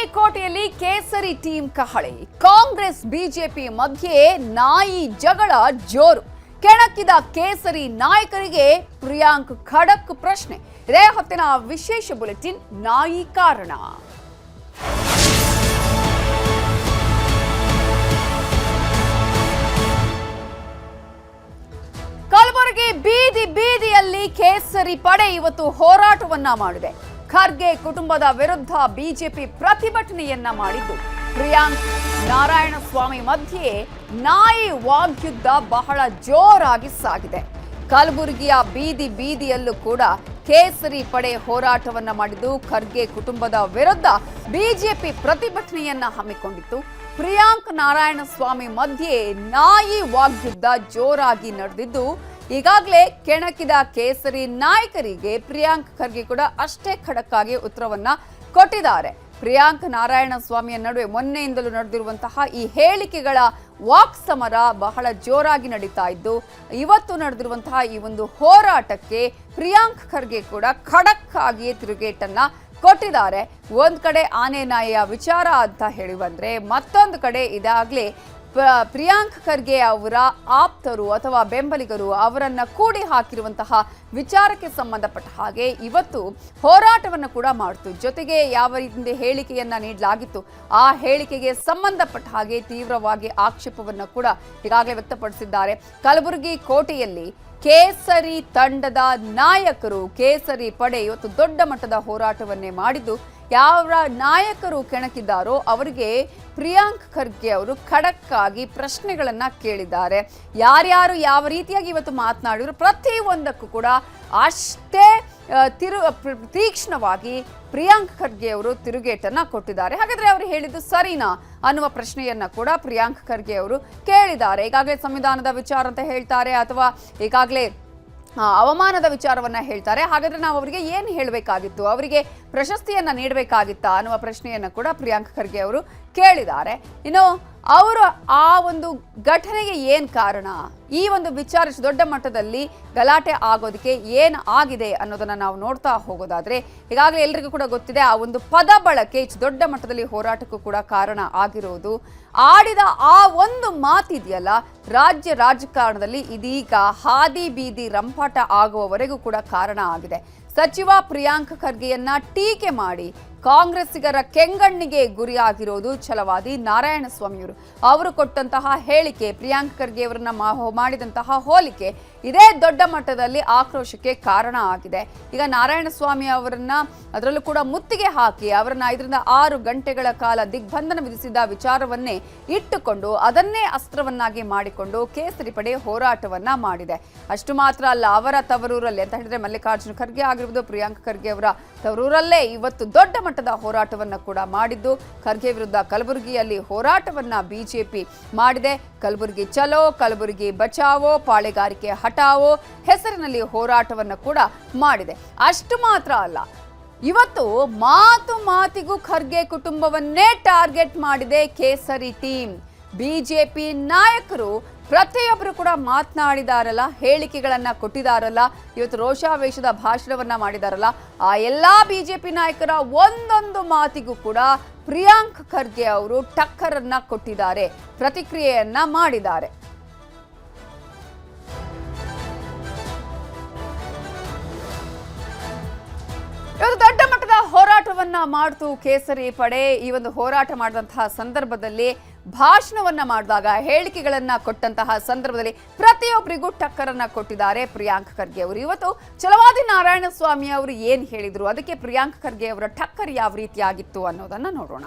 ಕಲಬುರಗಿ ಕೋಟೆಯಲ್ಲಿ ಕೇಸರಿ ಟೀಮ್ ಕಹಳೆ. ಕಾಂಗ್ರೆಸ್ ಬಿಜೆಪಿ ಮಧ್ಯೆ ನಾಯಿ ಜಗಳ ಜೋರು. ಕೆಣಕಿದ ಕೇಸರಿ ನಾಯಕರಿಗೆ ಪ್ರಿಯಾಂಕ್ ಖಡಕ್ ಪ್ರಶ್ನೆ. ಇದೇ ಹೊತ್ತಿನ ವಿಶೇಷ ಬುಲೆಟಿನ್ ನಾಯಿ ಕಾರಣ. ಕಲಬುರಗಿ ಬೀದಿ ಬೀದಿಯಲ್ಲಿ ಕೇಸರಿ ಪಡೆ ಇವತ್ತು ಹೋರಾಟವನ್ನ ಮಾಡಿದೆ. ಖರ್ಗೆ ಕುಟುಂಬದ ವಿರುದ್ಧ ಬಿಜೆಪಿ ಪ್ರತಿಭಟನೆಯನ್ನ ಮಾಡಿದ್ದು, ಪ್ರಿಯಾಂಕ್ ನಾರಾಯಣಸ್ವಾಮಿ ಮಧ್ಯೆ ನಾಯಿ ವಾಗ್ಯುದ್ಧ ಬಹಳ ಜೋರಾಗಿ ಸಾಗಿದೆ. ಕಲಬುರಗಿಯ ಬೀದಿ ಬೀದಿಯಲ್ಲೂ ಕೂಡ ಕೇಸರಿ ಪಡೆ ಹೋರಾಟವನ್ನ ಮಾಡಿದ್ದು, ಖರ್ಗೆ ಕುಟುಂಬದ ವಿರುದ್ಧ ಬಿಜೆಪಿ ಪ್ರತಿಭಟನೆಯನ್ನ ಹಮ್ಮಿಕೊಂಡಿತ್ತು. ಪ್ರಿಯಾಂಕ್ ನಾರಾಯಣಸ್ವಾಮಿ ಮಧ್ಯೆ ನಾಯಿ ವಾಗ್ಯುದ್ಧ ಜೋರಾಗಿ ನಡೆದಿದ್ದು, ಈಗಾಗಲೇ ಕೆಣಕಿದ ಕೇಸರಿ ನಾಯಕರಿಗೆ ಪ್ರಿಯಾಂಕ್ ಖರ್ಗೆ ಕೂಡ ಅಷ್ಟೇ ಖಡಕ್ ಆಗಿ ಉತ್ತರವನ್ನ ಕೊಟ್ಟಿದ್ದಾರೆ. ಪ್ರಿಯಾಂಕ್ ನಾರಾಯಣಸ್ವಾಮಿಯ ನಡುವೆ ಮೊನ್ನೆಯಿಂದಲೂ ನಡೆದಿರುವಂತಹ ಈ ಹೇಳಿಕೆಗಳ ವಾಕ್ ಸಮರ ಬಹಳ ಜೋರಾಗಿ ನಡೀತಾ ಇದ್ದು, ಇವತ್ತು ನಡೆದಿರುವಂತಹ ಈ ಒಂದು ಹೋರಾಟಕ್ಕೆ ಪ್ರಿಯಾಂಕ್ ಖರ್ಗೆ ಕೂಡ ಖಡಕ್ ಆಗಿಯೇ ತಿರುಗೇಟನ್ನ ಕೊಟ್ಟಿದ್ದಾರೆ. ಒಂದ್ ಕಡೆ ಆನೆ ನಾಯಿಯ ವಿಚಾರ ಅಂತ ಹೇಳಿ ಬಂದ್ರೆ, ಮತ್ತೊಂದು ಕಡೆ ಇದಾಗ್ಲೇ ಪ್ರಿಯಾಂಕ್ ಖರ್ಗೆ ಅವರ ಆಪ್ತರು ಅಥವಾ ಬೆಂಬಲಿಗರು ಅವರನ್ನ ಕೂಡಿ ಹಾಕಿರುವಂತಹ ವಿಚಾರಕ್ಕೆ ಸಂಬಂಧಪಟ್ಟ ಹಾಗೆ ಇವತ್ತು ಹೋರಾಟವನ್ನು ಕೂಡ ಮಾಡಿತು. ಜೊತೆಗೆ ಯಾವ ರೀತಿಯ ಹೇಳಿಕೆಯನ್ನ ನೀಡಲಾಗಿತ್ತು, ಆ ಹೇಳಿಕೆಗೆ ಸಂಬಂಧಪಟ್ಟ ಹಾಗೆ ತೀವ್ರವಾಗಿ ಆಕ್ಷೇಪವನ್ನು ಕೂಡ ಈಗಾಗಲೇ ವ್ಯಕ್ತಪಡಿಸಿದ್ದಾರೆ. ಕಲಬುರಗಿ ಕೋಟೆಯಲ್ಲಿ ಕೇಸರಿ ತಂಡದ ನಾಯಕರು, ಕೇಸರಿ ಪಡೆ ಇವತ್ತು ದೊಡ್ಡ ಮಟ್ಟದ ಹೋರಾಟವನ್ನೇ ಮಾಡಿದ್ದು, ಯಾವ ನಾಯಕರು ಕೆಣಕಿದ್ದಾರೋ ಅವರಿಗೆ ಪ್ರಿಯಾಂಕ್ ಖರ್ಗೆ ಅವರು ಖಡಕ್ ಆಗಿ ಪ್ರಶ್ನೆಗಳನ್ನ ಕೇಳಿದ್ದಾರೆ. ಯಾರ್ಯಾರು ಯಾವ ರೀತಿಯಾಗಿ ಇವತ್ತು ಮಾತನಾಡಿದ್ರು ಪ್ರತಿಯೊಂದಕ್ಕೂ ಕೂಡ ಅಷ್ಟೇ ತೀಕ್ಷ್ಣವಾಗಿ ಪ್ರಿಯಾಂಕ್ ಖರ್ಗೆ ಅವರು ತಿರುಗೇಟನ್ನ ಕೊಟ್ಟಿದ್ದಾರೆ. ಹಾಗಾದ್ರೆ ಅವರು ಹೇಳಿದ್ದು ಸರಿನಾ ಅನ್ನುವ ಪ್ರಶ್ನೆಯನ್ನ ಕೂಡ ಪ್ರಿಯಾಂಕ್ ಖರ್ಗೆ ಅವರು ಕೇಳಿದ್ದಾರೆ. ಈಗಾಗಲೇ ಸಂವಿಧಾನದ ವಿಚಾರ ಅಂತ ಹೇಳ್ತಾರೆ, ಅಥವಾ ಈಗಾಗಲೇ ಅವಮಾನದ ವಿಚಾರವನ್ನ ಹೇಳ್ತಾರೆ. ಹಾಗಾದ್ರೆ ನಾವು ಅವರಿಗೆ ಏನು ಹೇಳಬೇಕಾಗಿತ್ತು, ಅವರಿಗೆ ಪ್ರಶಸ್ತಿಯನ್ನ ನೀಡಬೇಕಾಗಿತ್ತಾ ಅನ್ನುವ ಪ್ರಶ್ನೆಯನ್ನ ಕೂಡ ಪ್ರಿಯಾಂಕ್ ಖರ್ಗೆ ಅವರು ಕೇಳಿದ್ದಾರೆ. ಇನ್ನು ಅವರು ಆ ಒಂದು ಘಟನೆಗೆ ಏನ್ ಕಾರಣ, ಈ ಒಂದು ವಿಚಾರ ದೊಡ್ಡ ಮಟ್ಟದಲ್ಲಿ ಗಲಾಟೆ ಆಗೋದಕ್ಕೆ ಏನ್ ಆಗಿದೆ ಅನ್ನೋದನ್ನ ನಾವು ನೋಡ್ತಾ ಹೋಗೋದಾದ್ರೆ, ಈಗಾಗಲೇ ಎಲ್ರಿಗೂ ಕೂಡ ಗೊತ್ತಿದೆ ಆ ಒಂದು ಪದ ಬಳಕೆ ದೊಡ್ಡ ಮಟ್ಟದಲ್ಲಿ ಹೋರಾಟಕ್ಕೂ ಕೂಡ ಕಾರಣ ಆಗಿರೋದು. ಆಡಿದ ಆ ಒಂದು ಮಾತಿದೆಯಲ್ಲ, ರಾಜ್ಯ ರಾಜಕಾರಣದಲ್ಲಿ ಇದೀಗ ಹಾದಿ ಬೀದಿ ರಂಪಾಟ ಆಗುವವರೆಗೂ ಕೂಡ ಕಾರಣ ಆಗಿದೆ. ಸಚಿವ ಪ್ರಿಯಾಂಕ್ ಖರ್ಗೆಯನ್ನ ಟೀಕೆ ಮಾಡಿ ಕಾಂಗ್ರೆಸ್ಸಿಗರ ಕೆಂಗಣ್ಣಿಗೆ ಗುರಿಯಾಗಿರೋದು ಛಲವಾದಿ ನಾರಾಯಣಸ್ವಾಮಿಯವರು. ಅವರು ಕೊಟ್ಟಂತಹ ಹೇಳಿಕೆ, ಪ್ರಿಯಾಂಕ್ ಖರ್ಗೆ ಅವರನ್ನ ಮಾಡಿದಂತಹ ಹೋಲಿಕೆ ಇದೇ ದೊಡ್ಡ ಮಟ್ಟದಲ್ಲಿ ಆಕ್ರೋಶಕ್ಕೆ ಕಾರಣ ಆಗಿದೆ. ಈಗ ನಾರಾಯಣಸ್ವಾಮಿ ಅವರನ್ನ ಅದರಲ್ಲೂ ಕೂಡ ಮುತ್ತಿಗೆ ಹಾಕಿ ಅವರನ್ನ 5 ಗಂಟೆಗಳ ಕಾಲ ದಿಗ್ಬಂಧನ ವಿಧಿಸಿದ ವಿಚಾರವನ್ನೇ ಇಟ್ಟುಕೊಂಡು ಅದನ್ನೇ ಅಸ್ತ್ರವನ್ನಾಗಿ ಮಾಡಿಕೊಂಡು ಕೇಸರಿ ಪಡೆ ಹೋರಾಟವನ್ನ ಮಾಡಿದೆ. ಅಷ್ಟು ಮಾತ್ರ ಅಲ್ಲ, ಅವರ ತವರೂರಲ್ಲಿ ಅಂತ ಹೇಳಿದ್ರೆ ಮಲ್ಲಿಕಾರ್ಜುನ ಖರ್ಗೆ ಆಗಿರುವುದು, ಪ್ರಿಯಾಂಕ್ ಖರ್ಗೆ ಅವರ ತವರೂರಲ್ಲೇ ಇವತ್ತು ದೊಡ್ಡ ಮಟ್ಟದ ಹೋರಾಟವನ್ನ ಕೂಡ ಮಾಡಿದ್ದು, ಖರ್ಗೆ ವಿರುದ್ಧ ಕಲಬುರಗಿಯಲ್ಲಿ ಹೋರಾಟವನ್ನ ಬಿಜೆಪಿ ಮಾಡಿದೆ. ಕಲಬುರಗಿ ಚಲೋ, ಕಲಬುರಗಿ ಬಚಾವೋ, ಪಾಳೆಗಾರಿಕೆ ಹಟಾವೋ ಹೆಸರಿನಲ್ಲಿ ಹೋರಾಟವನ್ನ ಕೂಡ ಮಾಡಿದೆ. ಅಷ್ಟು ಮಾತ್ರ ಅಲ್ಲ, ಇವತ್ತು ಮಾತಿಗೂ ಖರ್ಗೆ ಕುಟುಂಬವನ್ನೇ ಟಾರ್ಗೆಟ್ ಮಾಡಿದೆ ಕೇಸರಿ ಟೀಮ್. ಬಿಜೆಪಿ ನಾಯಕರು ಪ್ರತಿಯೊಬ್ಬರು ಕೂಡ ಮಾತನಾಡಿದಾರಲ್ಲ, ಹೇಳಿಕೆಗಳನ್ನ ಕೊಟ್ಟಿದಾರಲ್ಲ, ಇವತ್ತು ರೋಷಾವೇಶದ ಭಾಷಣವನ್ನ ಮಾಡಿದಾರಲ್ಲ, ಆ ಎಲ್ಲಾ ಬಿಜೆಪಿ ನಾಯಕರ ಒಂದೊಂದು ಮಾತಿಗೂ ಕೂಡ ಪ್ರಿಯಾಂಕ್ ಖರ್ಗೆ ಅವರು ಟಕ್ಕರನ್ನ ಕೊಟ್ಟಿದ್ದಾರೆ, ಪ್ರತಿಕ್ರಿಯೆಯನ್ನ ಮಾಡಿದ್ದಾರೆ. ಇವತ್ತು ದೊಡ್ಡ ಮಟ್ಟದ ಹೋರಾಟವನ್ನ ಮಾಡ್ತು ಕೇಸರಿ ಪಡೆ. ಈ ಒಂದು ಹೋರಾಟ ಮಾಡಿದಂತಹ ಸಂದರ್ಭದಲ್ಲಿ, ಭಾಷಣವನ್ನ ಮಾಡಿದಾಗ, ಹೇಳಿಕೆಗಳನ್ನ ಕೊಟ್ಟಂತಹ ಸಂದರ್ಭದಲ್ಲಿ ಪ್ರತಿಯೊಬ್ಬರಿಗೂ ಟಕ್ಕರನ್ನ ಕೊಟ್ಟಿದ್ದಾರೆ ಪ್ರಿಯಾಂಕ್ ಖರ್ಗೆ ಅವರು. ಇವತ್ತು ಛಲವಾದಿ ನಾರಾಯಣಸ್ವಾಮಿ ಅವರು ಏನ್ ಹೇಳಿದ್ರು, ಅದಕ್ಕೆ ಪ್ರಿಯಾಂಕ್ ಖರ್ಗೆ ಅವರ ಟಕ್ಕರ್ ಯಾವ ರೀತಿಯಾಗಿತ್ತು ಅನ್ನೋದನ್ನ ನೋಡೋಣ.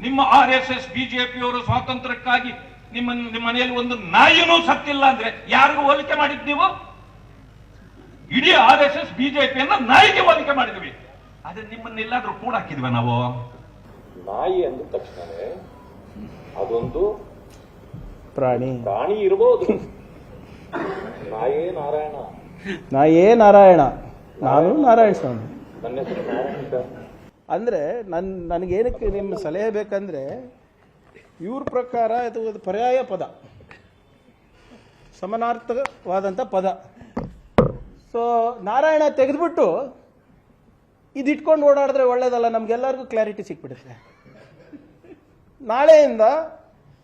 ನಿಮ್ಮ RSS ಬಿಜೆಪಿ ಅವರು ಸ್ವಾತಂತ್ರ್ಯಕ್ಕಾಗಿ ನಿಮ್ಮ ಮನೆಯಲ್ಲಿ ಒಂದು ನಾಯಿನೂ ಸತ್ತಿಲ್ಲ ಅಂದ್ರೆ ಯಾರಿಗೂ ಹೋಲಿಕೆ ಮಾಡಿದ್ ನೀವು? ಇಡೀ RSS ಬಿಜೆಪಿಯನ್ನ ನಾಯಿಗೆ ಹೋಲಿಕೆ ಮಾಡಿದ್ವಿ. ಆದ್ರೆ ನಿಮ್ಮನ್ನೆಲ್ಲಾದ್ರೂ ಕೂಡ ಹಾಕಿದ್ವಿ ನಾವು? ನಾಯಿ ಅಂದ ತಕ್ಷಣ ಅದೊಂದು ಪ್ರಾಣಿ ಇರಬಹುದು. ನಾಯೇ ನಾರಾಯಣ, ನಾನು ನಾರಾಯಣ ಸ್ವಾಮಿ. ನನ್ನ ಹೆಸರು ನಾರಾಯಣ. ಅಂದ್ರೆ ನನಗೇನಕ್ಕೆ ನಿಮ್ಮ ಸಲಹೆ ಬೇಕಂದ್ರೆ, ಇವ್ರ ಪ್ರಕಾರ ಇದು ಒಂದು ಪರ್ಯಾಯ ಪದ, ಸಮಾನಾರ್ಥಕವಾದಂಥ ಪದ. ಸೊ ನಾರಾಯಣ ತೆಗೆದ್ಬಿಟ್ಟು ಇದು ಇಟ್ಕೊಂಡು ಓಡಾಡಿದ್ರೆ ಒಳ್ಳೇದಲ್ಲ, ನಮ್ಗೆಲ್ಲರಿಗೂ ಕ್ಲಾರಿಟಿ ಸಿಕ್ಬಿಡುತ್ತೆ. ನಾಳೆಯಿಂದ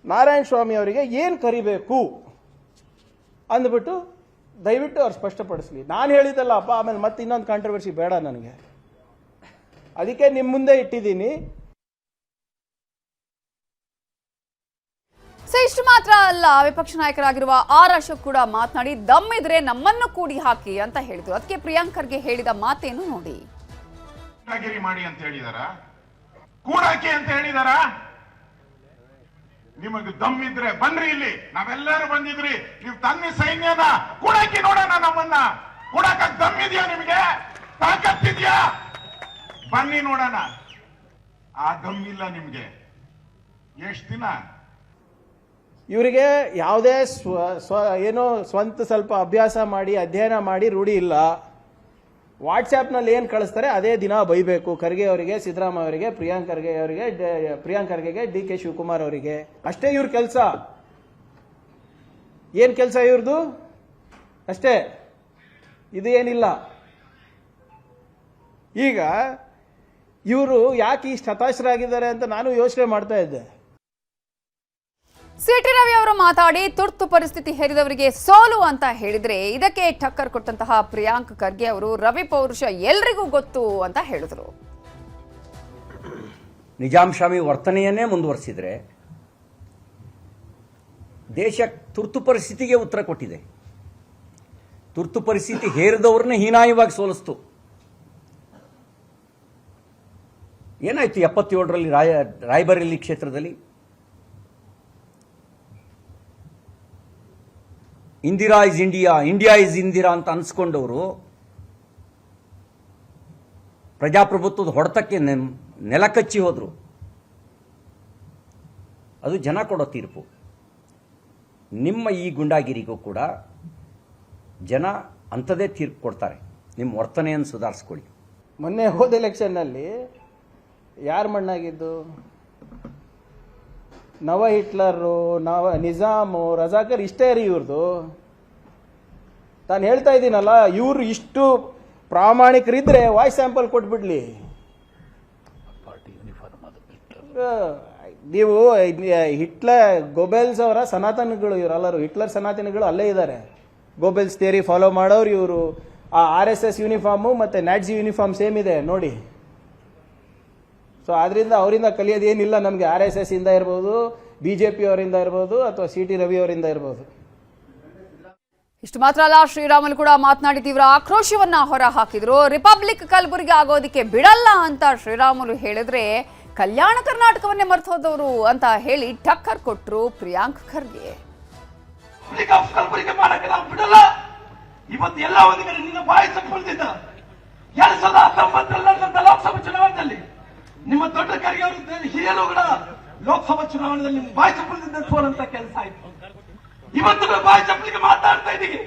ನಾರಾಯಣ ಸ್ವಾಮಿ ಅವರಿಗೆ ಏನು ಕರಿಬೇಕು ಅಂದ್ಬಿಟ್ಟು ದಯವಿಟ್ಟು ಅವ್ರು ಸ್ಪಷ್ಟಪಡಿಸ್ಲಿ. ನಾನು ಹೇಳಿದ್ದಲ್ಲಪ್ಪ, ಆಮೇಲೆ ಮತ್ತೆ ಇನ್ನೊಂದು ಕಾಂಟ್ರವರ್ಸಿ ಬೇಡ ನನಗೆ. ಅದಕ್ಕೆ ನಿಮ್ಮ ಮುಂದೆ ಇಟ್ಟಿದ್ದೀನಿ. ಸೊ ಇಷ್ಟು ಮಾತ್ರ ಅಲ್ಲ, ವಿಪಕ್ಷ ನಾಯಕರಾಗಿರುವ ಆರ್ ಅಶೋಕ್ ಕೂಡ ಮಾತನಾಡಿ ದಮ್ಮಿದ್ರೆ ನಮ್ಮನ್ನು ಕೂಡಿ ಹಾಕಿ ಅಂತ ಹೇಳಿದ್ರು. ಅದಕ್ಕೆ ಪ್ರಿಯಾಂಕ್ ಖರ್ಗೆ ಹೇಳಿದ ಮಾತೇನು ನೋಡಿ. ಮಾಡಿ ಅಂತ ಹೇಳಿದಾರ, ಕೂಡಾಕಿ ಅಂತ ಹೇಳಿದಾರ. ನಿಮಗೆ ದಮ್ಮಿದ್ರೆ ಬನ್ರಿ, ಇಲ್ಲಿ ನಾವೆಲ್ಲರೂ ಬಂದಿದ್ರಿ. ನೀವು ತನ್ನಿ ಸೈನ್ಯನ ಕೂಡಾಕಿ ನೋಡೋಣ. ನಮ್ಮನ್ನ ಕೂಡಾಕಕ್ ದಮ್ಮಿದ್ಯಾ? ನಿಮಗೆ ತಾಕತ್ತಿದ್ಯಾ? ಬನ್ನಿ ನೋಡೋಣ. ಆ ದಮ್ಮಿಲ್ಲ ನಿಮ್ಗೆ. ಎಷ್ಟು ದಿನ ಇವರಿಗೆ ಯಾವುದೇ ಏನೋ ಸ್ವಂತ ಸ್ವಲ್ಪ ಅಭ್ಯಾಸ ಮಾಡಿ ಅಧ್ಯಯನ ಮಾಡಿ ರೂಢಿ ಇಲ್ಲ. ವಾಟ್ಸ್ಆ್ಯಪ್ನಲ್ಲಿ ಏನು ಕಳಿಸ್ತಾರೆ ಅದೇ ದಿನ ಬೈಬೇಕು. ಖರ್ಗೆ ಅವರಿಗೆ, ಸಿದ್ದರಾಮಯ್ಯ ಅವರಿಗೆ, ಪ್ರಿಯಾಂಕ್ ಖರ್ಗೆಗೆ, ಡಿ ಕೆ ಶಿವಕುಮಾರ್ ಅವರಿಗೆ. ಅಷ್ಟೇ ಇವ್ರ ಕೆಲಸ. ಏನು ಕೆಲಸ ಇವ್ರದ್ದು? ಅಷ್ಟೇ, ಇದು ಏನಿಲ್ಲ. ಈಗ ಇವರು ಯಾಕೆ ಇಷ್ಟು ಹತಾಶರಾಗಿದ್ದಾರೆ ಅಂತ ನಾನು ಯೋಚನೆ ಮಾಡ್ತಾ ಇದ್ದೆ. ಸಿಟಿ ರವಿ ಅವರು ಮಾತಾಡಿ ತುರ್ತು ಪರಿಸ್ಥಿತಿ ಹೇರಿದವರಿಗೆ ಸೋಲು ಅಂತ ಹೇಳಿದ್ರೆ ಇದಕ್ಕೆ ಟಕ್ಕರ್ ಕೊಟ್ಟಂತಹ ಪ್ರಿಯಾಂಕ್ ಖರ್ಗೆ ಅವರು ರವಿ ಪೌರುಷ ಎಲ್ರಿಗೂ ಗೊತ್ತು ಅಂತ ಹೇಳಿದ್ರು. ನಿಜಾಂಶಾಮಿ ವರ್ತನೆಯನ್ನೇ ಮುಂದುವರಿಸಿದ್ರೆ ದೇಶ ತುರ್ತು ಪರಿಸ್ಥಿತಿಗೆ ಉತ್ತರ ಕೊಟ್ಟಿದೆ. ತುರ್ತು ಪರಿಸ್ಥಿತಿ ಹೇರಿದವ್ರನ್ನೇ ಹೀನಾಯವಾಗಿ ಸೋಲಿಸ್ತು. ಏನಾಯ್ತು 77ರಲ್ಲಿ ರಾಯಬರೇಲಿ ಕ್ಷೇತ್ರದಲ್ಲಿ? Indira is India, India is Indira ಅಂತ ಅನ್ಸ್ಕೊಂಡವರು ಪ್ರಜಾಪ್ರಭುತ್ವದ ಹೊಡೆತಕ್ಕೆ ನೆಲಕಚ್ಚಿ ಹೋದ್ರು. ಅದು ಜನ ಕೊಡೋ ತೀರ್ಪು. ನಿಮ್ಮ ಈ ಗುಂಡಾಗಿರಿಗೂ ಕೂಡ ಜನ ಅಂಥದೇ ತೀರ್ಪು ಕೊಡ್ತಾರೆ. ನಿಮ್ಮ ವರ್ತನೆಯನ್ನು ಸುಧಾರಿಸ್ಕೊಳ್ಳಿ. ಮೊನ್ನೆ ಹೋದ ಎಲೆಕ್ಷನ್ನಲ್ಲಿ ಯಾರು ಮಣ್ಣಾಗಿದ್ದು? ನವ ಹಿಟ್ಲರು, ನಿಜಾಮು, ರಜಾಕರ್, ಇಷ್ಟೇ ರೀ ಇವ್ರದ್ದು. ನಾನು ಹೇಳ್ತಾ ಇದ್ದೀನಲ್ಲ, ಇವರು ಇಷ್ಟು ಪ್ರಾಮಾಣಿಕರಿದ್ರೆ ವಾಯ್ಸ್ ಸ್ಯಾಂಪಲ್ ಕೊಟ್ಬಿಡ್ಲಿ. ನೀವು ಗೋಬೆಲ್ಸ್ ಅವರ ಸನಾತನಗಳು ಇವರೆಲ್ಲರೂ. ಹಿಟ್ಲರ್ ಸನಾತನಿಗಳು ಅಲ್ಲೇ ಇದ್ದಾರೆ. ಗೋಬೆಲ್ಸ್ ಥಿಯರಿ ಫಾಲೋ ಮಾಡೋರು ಇವರು. ಆ RSS ಯೂನಿಫಾರ್ಮು ಮತ್ತು ನ್ಯಾಟ್ಜಿ ಯೂನಿಫಾರ್ಮ್ ಸೇಮ್ ಇದೆ ನೋಡಿ. ಸೊ ಆದ್ರಿಂದ ಅವರಿಂದ ಕಲಿಯೋದೇನಿಲ್ಲ ನಮಗೆ. RSS ಇಂದ ಇರ್ಬೋದು, BJP ಅವರಿಂದ ಇರ್ಬೋದು, ಅಥವಾ CT ರವಿ ಅವರಿಂದ ಇರ್ಬೋದು. ಇಷ್ಟು ಮಾತ್ರ ಅಲ್ಲ, ಶ್ರೀರಾಮುಲು ಕೂಡ ಮಾತನಾಡಿ ತೀವ್ರ ಆಕ್ರೋಶವನ್ನ ಹೊರ ಹಾಕಿದ್ರು. ರಿಪಬ್ಲಿಕ್ ಕಲಬುರಗಿ ಆಗೋದಿಕ್ಕೆ ಬಿಡಲ್ಲ ಅಂತ ಶ್ರೀರಾಮುಲು ಹೇಳಿದ್ರೆ ಕಲ್ಯಾಣ ಕರ್ನಾಟಕವನ್ನೇ ಮರ್ತು ಹೋದವರು ಅಂತ ಹೇಳಿ ಟಕ್ಕರ್ ಕೊಟ್ರು ಪ್ರಿಯಾಂಕ್ ಖರ್ಗೆ. ಬಿಡಲ್ಲ. ಇವತ್ತು ಎಲ್ಲ ಒಂದು ಕಡೆ ನಿನ್ನ ಬಾಯಿ ತಕ್ಕೊಳ್ತಿದ್ದ 2019 ಲೋಕಸಭಾ ಚುನಾವಣೆಯಲ್ಲಿ ನಿಮ್ಮ ದೊಡ್ಡ ಖರ್ಗೆ ಅವರು ಹಿರಿಯರು ಕೂಡ ಲೋಕಸಭಾ ಚುನಾವಣೆಯಲ್ಲಿ ನಿಮ್ಮ ಬಾಯಿ ಚಪ್ಪಲಿದ್ದ ಸೋಲಂತ ಕೆಲಸ ಆಯ್ತು. ಇವತ್ತು ಬಾಯಿ ಚಪ್ಪಲಿಗೆ ಮಾತಾಡ್ತಾ ಇದ್ದೀವಿ,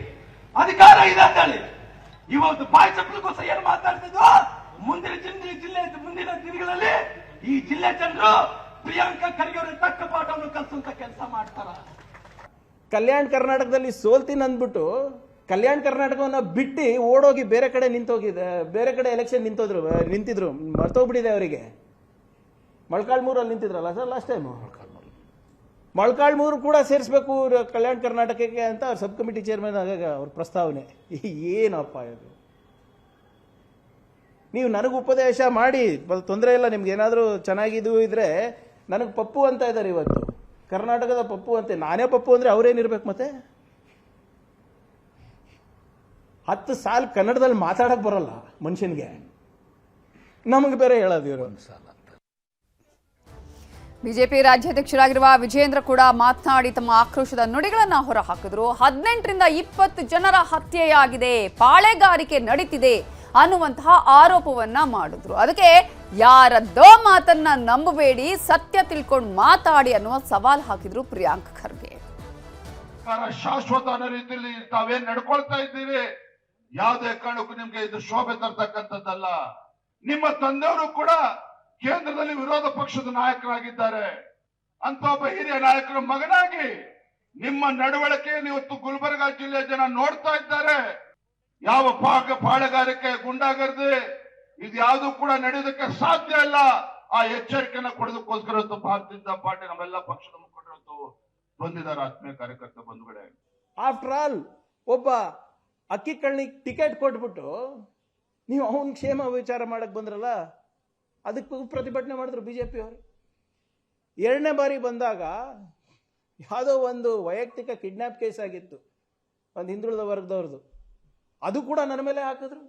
ಅಧಿಕಾರ ಇದೆ ಅಂತ ಹೇಳಿ. ಇವತ್ತು ಬಾಯಿ ಚಪ್ಪಲಿಗೋಸ್ಕರ ಏನು ಮಾತಾಡ್ತಿದ್ವು? ಮುಂದಿನ ದಿನಗಳಲ್ಲಿ ಈ ಜಿಲ್ಲೆ ಜನರು ಪ್ರಿಯಾಂಕ ಖರ್ಗೆ ಅವರ ತಕ್ಕ ಪಾಠವನ್ನು ಕಲಿಸುವಂತ ಕೆಲಸ ಮಾಡ್ತಾರ. ಕಲ್ಯಾಣ ಕರ್ನಾಟಕದಲ್ಲಿ ಸೋಲ್ತೀನಿ ಅಂದ್ಬಿಟ್ಟು ಕಲ್ಯಾಣ ಕರ್ನಾಟಕವನ್ನ ಬಿಟ್ಟು ಓಡೋಗಿ ಬೇರೆ ಕಡೆ ಬೇರೆ ಕಡೆ ಎಲೆಕ್ಷನ್ ನಿಂತಿದ್ರು. ಮರ್ತೋಗ್ಬಿಟ್ಟಿದೆ ಅವರಿಗೆ. ಮೊಳಕಾಲ್ಮೂರಲ್ಲಿ ನಿಂತಿದ್ರಲ್ಲ ಸರ್ ಲಾಸ್ಟ್ ಟೈಮು. ಮೊಳಕಾಲ್ಮೂರು ಕೂಡ ಸೇರಿಸ್ಬೇಕು ಕಲ್ಯಾಣ ಕರ್ನಾಟಕಕ್ಕೆ ಅಂತ ಅವ್ರ ಸಬ್ ಕಮಿಟಿ ಚೇರ್ಮನ್ ಆಗ ಅವ್ರ ಪ್ರಸ್ತಾವನೆ. ಏನಪ್ಪ ಇದು? ನೀವು ನನಗೆ ಉಪದೇಶ ಮಾಡಿ ತೊಂದರೆ ಇಲ್ಲ, ನಿಮ್ಗೆ ಏನಾದರೂ ಚೆನ್ನಾಗಿದ್ದು ಇದ್ರೆ ನನಗೆ ಪಪ್ಪು ಅಂತ ಇದ್ದಾರೆ ಇವತ್ತು. ಕರ್ನಾಟಕದ ಪಪ್ಪು ಅಂತೆ. ನಾನೇ ಪಪ್ಪು ಅಂದ್ರೆ ಅವ್ರೇನಿರ್ಬೇಕು ಮತ್ತೆ? 10 ಸಾಲ ಕನ್ನಡದಲ್ಲಿ ಮಾತಾಡಕ್ ಬರಲ್ಲ ಮನುಷ್ಯನಿಗೆ, ನಮಗೆ ಬೇರೆ ಹೇಳೋದು ಇವರು. ಬಿಜೆಪಿ ರಾಜ್ಯಾಧ್ಯಕ್ಷರಾಗಿರುವ ವಿಜೇಂದ್ರ ಕೂಡ ಮಾತನಾಡಿ ತಮ್ಮ ಆಕ್ರೋಶದ ನುಡಿಗಳನ್ನ ಹೊರಹಾಕಿದ್ರು. 18ರಿಂದ 20 ಜನರ ಹತ್ಯೆಯಾಗಿದೆ, ಪಾಳೆಗಾರಿಕೆ ನಡೀತಿದೆ ಅನ್ನುವಂತಹ ಆರೋಪವನ್ನ ಮಾಡಿದ್ರು. ಅದಕ್ಕೆ ಯಾರದ್ದೋ ಮಾತನ್ನ ನಂಬಬೇಡಿ, ಸತ್ಯ ತಿಳ್ಕೊಂಡು ಮಾತಾಡಿ ಅನ್ನುವ ಸವಾಲ್ ಹಾಕಿದ್ರು ಪ್ರಿಯಾಂಕ್ ಖರ್ಗೆ. ಶಾಶ್ವತ ಅನ್ನೋ ರೀತಿಯಲ್ಲಿ ತಾವೇನ್ ನಡ್ಕೊಳ್ತಾ ಇದ್ದೀರಿ, ಯಾವುದೇ ಕಾರಣಕ್ಕೂ ನಿಮ್ಗೆ ಇದು ಶೋಭೆ ತರ್ತಕ್ಕಂಥದ್ದಲ್ಲ. ನಿಮ್ಮ ತಂದೆಯವರು ಕೂಡ ಕೇಂದ್ರದಲ್ಲಿ ವಿರೋಧ ಪಕ್ಷದ ನಾಯಕರಾಗಿದ್ದಾರೆ. ಅಂತ ಒಬ್ಬ ಹಿರಿಯ ನಾಯಕರ ಮಗನಾಗಿ ನಿಮ್ಮ ನಡವಳಿಕೆಯನ್ನು ಇವತ್ತು ಗುಲ್ಬರ್ಗಾ ಜಿಲ್ಲೆಯ ಜನ ನೋಡ್ತಾ ಇದ್ದಾರೆ. ಯಾವ ಪಾಳೆಗಾರಿಕೆ, ಗುಂಡಾಗರ್ದಿ ಇದ್ಯಾವುದು ಕೂಡ ನಡೆಯೋದಕ್ಕೆ ಸಾಧ್ಯ ಇಲ್ಲ. ಆ ಎಚ್ಚರಿಕೆನ ಕೊಡೋದಕ್ಕೋಸ್ಕರ ಇವತ್ತು ಭಾರತೀಯ ಜನತಾ ಪಾರ್ಟಿ ನಮ್ಮೆಲ್ಲ ಪಕ್ಷದ ಮುಖಂಡರು ಬಂದಿದ್ದಾರೆ. ಆತ್ಮೀಯ ಕಾರ್ಯಕರ್ತ ಬಂಧುಗಳೇ, ಆಫ್ಟರ್ ಆಲ್ ಒಬ್ಬ ಅಕ್ಕಿ ಕಳ್ಳಿಗೆ ಟಿಕೆಟ್ ಕೊಟ್ಬಿಟ್ಟು ನೀವು ಅವನ ಕ್ಷೇಮ ವಿಚಾರ ಮಾಡಕ್ ಬಂದ್ರಲ್ಲ, ಅದಕ್ಕೂ ಪ್ರತಿಭಟನೆ ಮಾಡಿದ್ರು ಬಿಜೆಪಿ ಅವರು. ಎರಡನೇ ಬಾರಿ ಬಂದಾಗ ಯಾವುದೋ ಒಂದು ವೈಯಕ್ತಿಕ ಕಿಡ್ನಾಪ್ ಕೇಸ್ ಆಗಿತ್ತು ಒಂದು ಹಿಂದುಳಿದ ವರ್ಗದವ್ರದ್ದು, ಅದು ಕೂಡ ನನ್ನ ಮೇಲೆ ಹಾಕಿದ್ರು.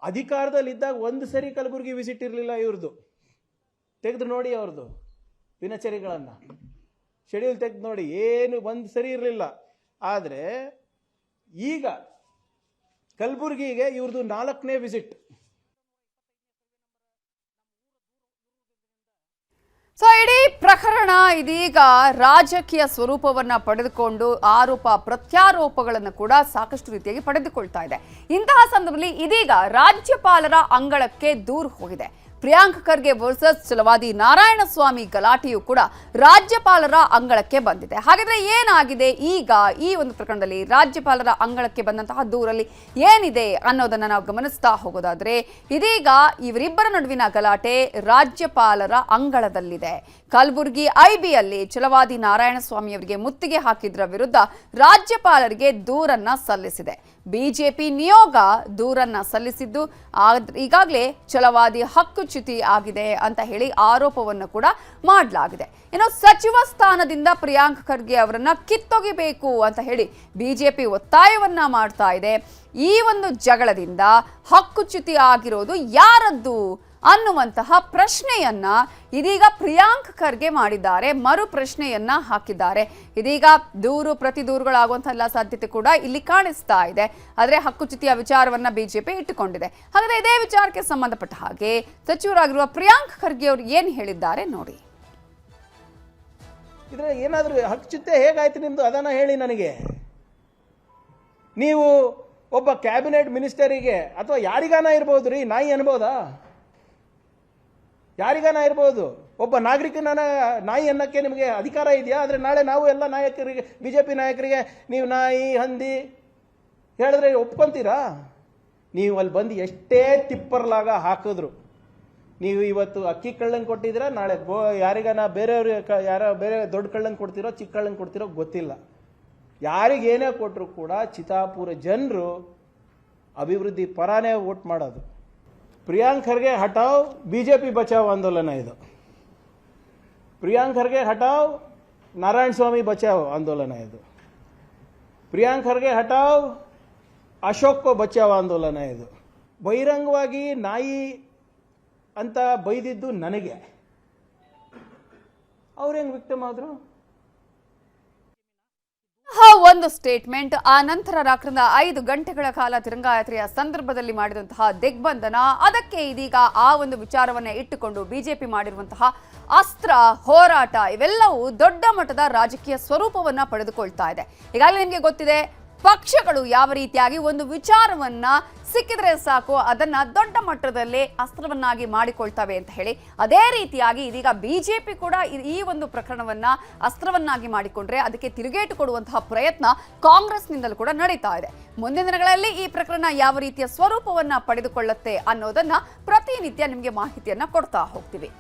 ಅಧಿಕಾರದಲ್ಲಿದ್ದಾಗ ಒಂದು ಸರಿ ಕಲಬುರಗಿ ವಿಸಿಟ್ ಇರಲಿಲ್ಲ ಇವ್ರದ್ದು. ತೆಗೆದು ನೋಡಿ ಅವ್ರದ್ದು ದಿನಚರಿಗಳನ್ನು, ಶೆಡ್ಯೂಲ್ ತೆಗೆದು ನೋಡಿ, ಏನು ಒಂದು ಸರಿ ಇರಲಿಲ್ಲ. ಆದರೆ ಈಗ ಕಲಬುರಗಿಗೆ ಇವ್ರದ್ದು 4ನೇ ವಿಸಿಟ್. ಸೊ ಇಡೀ ಪ್ರಕರಣ ಇದೀಗ ರಾಜಕೀಯ ಸ್ವರೂಪವನ್ನ ಪಡೆದುಕೊಂಡು ಆರೋಪ ಪ್ರತ್ಯಾರೋಪಗಳನ್ನು ಕೂಡ ಸಾಕಷ್ಟು ರೀತಿಯಾಗಿ ಪಡೆದುಕೊಳ್ತಾ ಇದೆ. ಇಂತಹ ಸಂದರ್ಭದಲ್ಲಿ ಇದೀಗ ರಾಜ್ಯಪಾಲರ ಅಂಗಳಕ್ಕೆ ದೂರು ಹೋಗಿದೆ. ಪ್ರಿಯಾಂಕ್ ಖರ್ಗೆ ವರ್ಸಸ್ ಛಲವಾದಿ ನಾರಾಯಣಸ್ವಾಮಿ ಗಲಾಟೆಯು ಕೂಡ ರಾಜ್ಯಪಾಲರ ಅಂಗಳಕ್ಕೆ ಬಂದಿದೆ. ಹಾಗಾದ್ರೆ ಏನಾಗಿದೆ ಈಗ ಈ ಒಂದು ಪ್ರಕರಣದಲ್ಲಿ? ರಾಜ್ಯಪಾಲರ ಅಂಗಳಕ್ಕೆ ಬಂದಂತಹ ದೂರಲ್ಲಿ ಏನಿದೆ ಅನ್ನೋದನ್ನ ನಾವು ಗಮನಿಸ್ತಾ ಹೋಗೋದಾದ್ರೆ, ಇದೀಗ ಇವರಿಬ್ಬರ ನಡುವಿನ ಗಲಾಟೆ ರಾಜ್ಯಪಾಲರ ಅಂಗಳದಲ್ಲಿದೆ. ಕಲಬುರಗಿ ಐಬಿಯಲ್ಲಿ ಛಲವಾದಿ ನಾರಾಯಣಸ್ವಾಮಿ ಅವರಿಗೆ ಮುತ್ತಿಗೆ ಹಾಕಿದ್ರ ವಿರುದ್ಧ ರಾಜ್ಯಪಾಲರಿಗೆ ದೂರನ್ನ ಸಲ್ಲಿಸಿದೆ. ಬಿಜೆಪಿ ನಿಯೋಗ ದೂರನ್ನ ಸಲ್ಲಿಸಿದ್ದು ಈಗಾಗಲೇ ಛಲವಾದಿ ಹಕ್ಕುಚ್ಯುತಿ ಆಗಿದೆ ಅಂತ ಹೇಳಿ ಆರೋಪವನ್ನು ಕೂಡ ಮಾಡಲಾಗಿದೆ. ಇನ್ನು ಸಚಿವ ಸ್ಥಾನದಿಂದ ಪ್ರಿಯಾಂಕ್ ಖರ್ಗೆ ಅವರನ್ನ ಕಿತ್ತೊಗಿಬೇಕು ಅಂತ ಹೇಳಿ ಬಿಜೆಪಿ ಒತ್ತಾಯವನ್ನ ಮಾಡ್ತಾ ಇದೆ. ಈ ಒಂದು ಜಗಳದಿಂದ ಹಕ್ಕುಚ್ಯುತಿ ಆಗಿರೋದು ಯಾರದ್ದು ಅನ್ನುವಂತಹ ಪ್ರಶ್ನೆಯನ್ನ ಇದೀಗ ಪ್ರಿಯಾಂಕ್ ಖರ್ಗೆ ಮಾಡಿದ್ದಾರೆ. ಮರು ಪ್ರಶ್ನೆಯನ್ನ ಹಾಕಿದ್ದಾರೆ. ಇದೀಗ ದೂರು ಪ್ರತಿ ದೂರುಗಳಾಗುವಂತಹ ಎಲ್ಲ ಸಾಧ್ಯತೆ ಕೂಡ ಇಲ್ಲಿ ಕಾಣಿಸ್ತಾ ಇದೆ. ಆದರೆ ಹಕ್ಕುಚ್ಯುತಿಯ ವಿಚಾರವನ್ನ ಬಿಜೆಪಿ ಇಟ್ಟುಕೊಂಡಿದೆ. ಹಾಗಾದ್ರೆ ಇದೇ ವಿಚಾರಕ್ಕೆ ಸಂಬಂಧಪಟ್ಟ ಹಾಗೆ ಸಚಿವರಾಗಿರುವ ಪ್ರಿಯಾಂಕ್ ಖರ್ಗೆ ಅವರು ಏನ್ ಹೇಳಿದ್ದಾರೆ ನೋಡಿ. ಇದ್ರೆ ಏನಾದರೂ ಹಕ್ಕುಚ್ಯುತಿ ಹೇಗಾಯ್ತು ನಿಮ್ದು ಅದನ್ನ ಹೇಳಿ ನನಗೆ. ನೀವು ಒಬ್ಬ ಕ್ಯಾಬಿನೆಟ್ ಮಿನಿಸ್ಟರಿಗೆ ಅಥವಾ ಯಾರಿಗಾನ ಇರ್ಬೋದು ರೀ, ನಾಯಿ ಅನ್ಬೋದಾ? ಯಾರಿಗಾನ ಇರ್ಬೋದು. ಒಬ್ಬ ನಾಗರಿಕನ ನಾಯಿ ಅನ್ನಕ್ಕೆ ನಿಮಗೆ ಅಧಿಕಾರ ಇದೆಯಾ? ಆದರೆ ನಾಳೆ ನಾವು ಎಲ್ಲ ನಾಯಕರಿಗೆ, ಬಿಜೆಪಿ ನಾಯಕರಿಗೆ ನೀವು ನಾಯಿ ಹಂದಿ ಹೇಳಿದ್ರೆ ಒಪ್ಕೊಂತೀರಾ? ನೀವು ಅಲ್ಲಿ ಬಂದು ಎಷ್ಟೇ ತಿಪ್ಪರ್ಲಾಗ ಹಾಕಿದ್ರು, ನೀವು ಇವತ್ತು ಅಕ್ಕಿ ಕಳ್ಳಂಗೆ ಕೊಟ್ಟಿದ್ದೀರಾ, ನಾಳೆ ಯಾರಿಗಾನ ಬೇರೆಯವ್ರಿಗೆ ಯಾರೋ ಬೇರೆ ದೊಡ್ಡ ಕಳ್ಳಂಗೆ ಕೊಡ್ತಿರೋ ಚಿಕ್ಕ ಕಳ್ಳಂಗೆ ಕೊಡ್ತಿರೋ ಗೊತ್ತಿಲ್ಲ. ಯಾರಿಗೇನೇ ಕೊಟ್ಟರು ಕೂಡ ಚಿತ್ತಾಪುರ ಜನರು ಅಭಿವೃದ್ಧಿ ಪರಾನೇ ವೋಟ್ ಮಾಡೋದು. ಪ್ರಿಯಾಂಕ್ ಖರ್ಗೆ ಹಟಾವ್, ಬಿಜೆಪಿ ಬಚಾವ್ ಆಂದೋಲನ ಇದು. ಪ್ರಿಯಾಂಕ್ ಖರ್ಗೆ ಹಟಾವ್, ನಾರಾಯಣ ಸ್ವಾಮಿ ಬಚಾವ್ ಆಂದೋಲನ ಇದು. ಪ್ರಿಯಾಂಕ್ ಖರ್ಗೆ ಹಟಾವ್, ಅಶೋಕ್ ಕೋ ಬಚಾವ್ ಆಂದೋಲನ ಇದು. ಬಹಿರಂಗವಾಗಿ ನಾಯಿ ಅಂತ ಬೈದಿದ್ದು ನನಗೆ, ಅವ್ರು ಹೆಂಗ್ ವಿಕ್ಟಿಮ್ ಆದ್ರು? ಒಂದು ಸ್ಟೇಟ್ಮೆಂಟ್, ಆ ನಂತರ ರಾತ್ರಿಯಿಂದ 5 ಗಂಟೆಗಳ ಕಾಲ ತಿರಂಗಾಯಾತ್ರೆಯ ಸಂದರ್ಭದಲ್ಲಿ ಮಾಡಿದಂತಹ ದಿಗ್ಬಂಧನ, ಅದಕ್ಕೆ ಇದೀಗ ಆ ಒಂದು ವಿಚಾರವನ್ನ ಇಟ್ಟುಕೊಂಡು ಬಿಜೆಪಿ ಮಾಡಿರುವಂತಹ ಅಸ್ತ್ರ ಹೋರಾಟ ಇವೆಲ್ಲವೂ ದೊಡ್ಡ ಮಟ್ಟದ ರಾಜಕೀಯ ಸ್ವರೂಪವನ್ನ ಪಡೆದುಕೊಳ್ತಾ ಇದೆ. ಈಗಾಗಲೇ ನಿಮಗೆ ಗೊತ್ತಿದೆ, ಪಕ್ಷಗಳು ಯಾವ ರೀತಿಯಾಗಿ ಒಂದು ವಿಚಾರವನ್ನ ಸಿಕ್ಕಿದ್ರೆ ಸಾಕು ಅದನ್ನ ದೊಡ್ಡ ಮಟ್ಟದಲ್ಲಿ ಅಸ್ತ್ರವನ್ನಾಗಿ ಮಾಡಿಕೊಳ್ತವೆ ಅಂತ ಹೇಳಿ, ಅದೇ ರೀತಿಯಾಗಿ ಇದೀಗ ಬಿಜೆಪಿ ಕೂಡ ಈ ಒಂದು ಪ್ರಕರಣವನ್ನ ಅಸ್ತ್ರವನ್ನಾಗಿ ಮಾಡಿಕೊಂಡ್ರೆ ಅದಕ್ಕೆ ತಿರುಗೇಟು ಕೊಡುವಂತಹ ಪ್ರಯತ್ನ ಕಾಂಗ್ರೆಸ್ನಿಂದಲೂ ಕೂಡ ನಡೀತಾ ಇದೆ. ಮುಂದಿನ ದಿನಗಳಲ್ಲಿ ಈ ಪ್ರಕರಣ ಯಾವ ರೀತಿಯ ಸ್ವರೂಪವನ್ನ ಪಡೆದುಕೊಳ್ಳುತ್ತೆ ಅನ್ನೋದನ್ನ ಪ್ರತಿನಿತ್ಯ ನಿಮಗೆ ಮಾಹಿತಿಯನ್ನ ಕೊಡ್ತಾ ಹೋಗ್ತೀವಿ.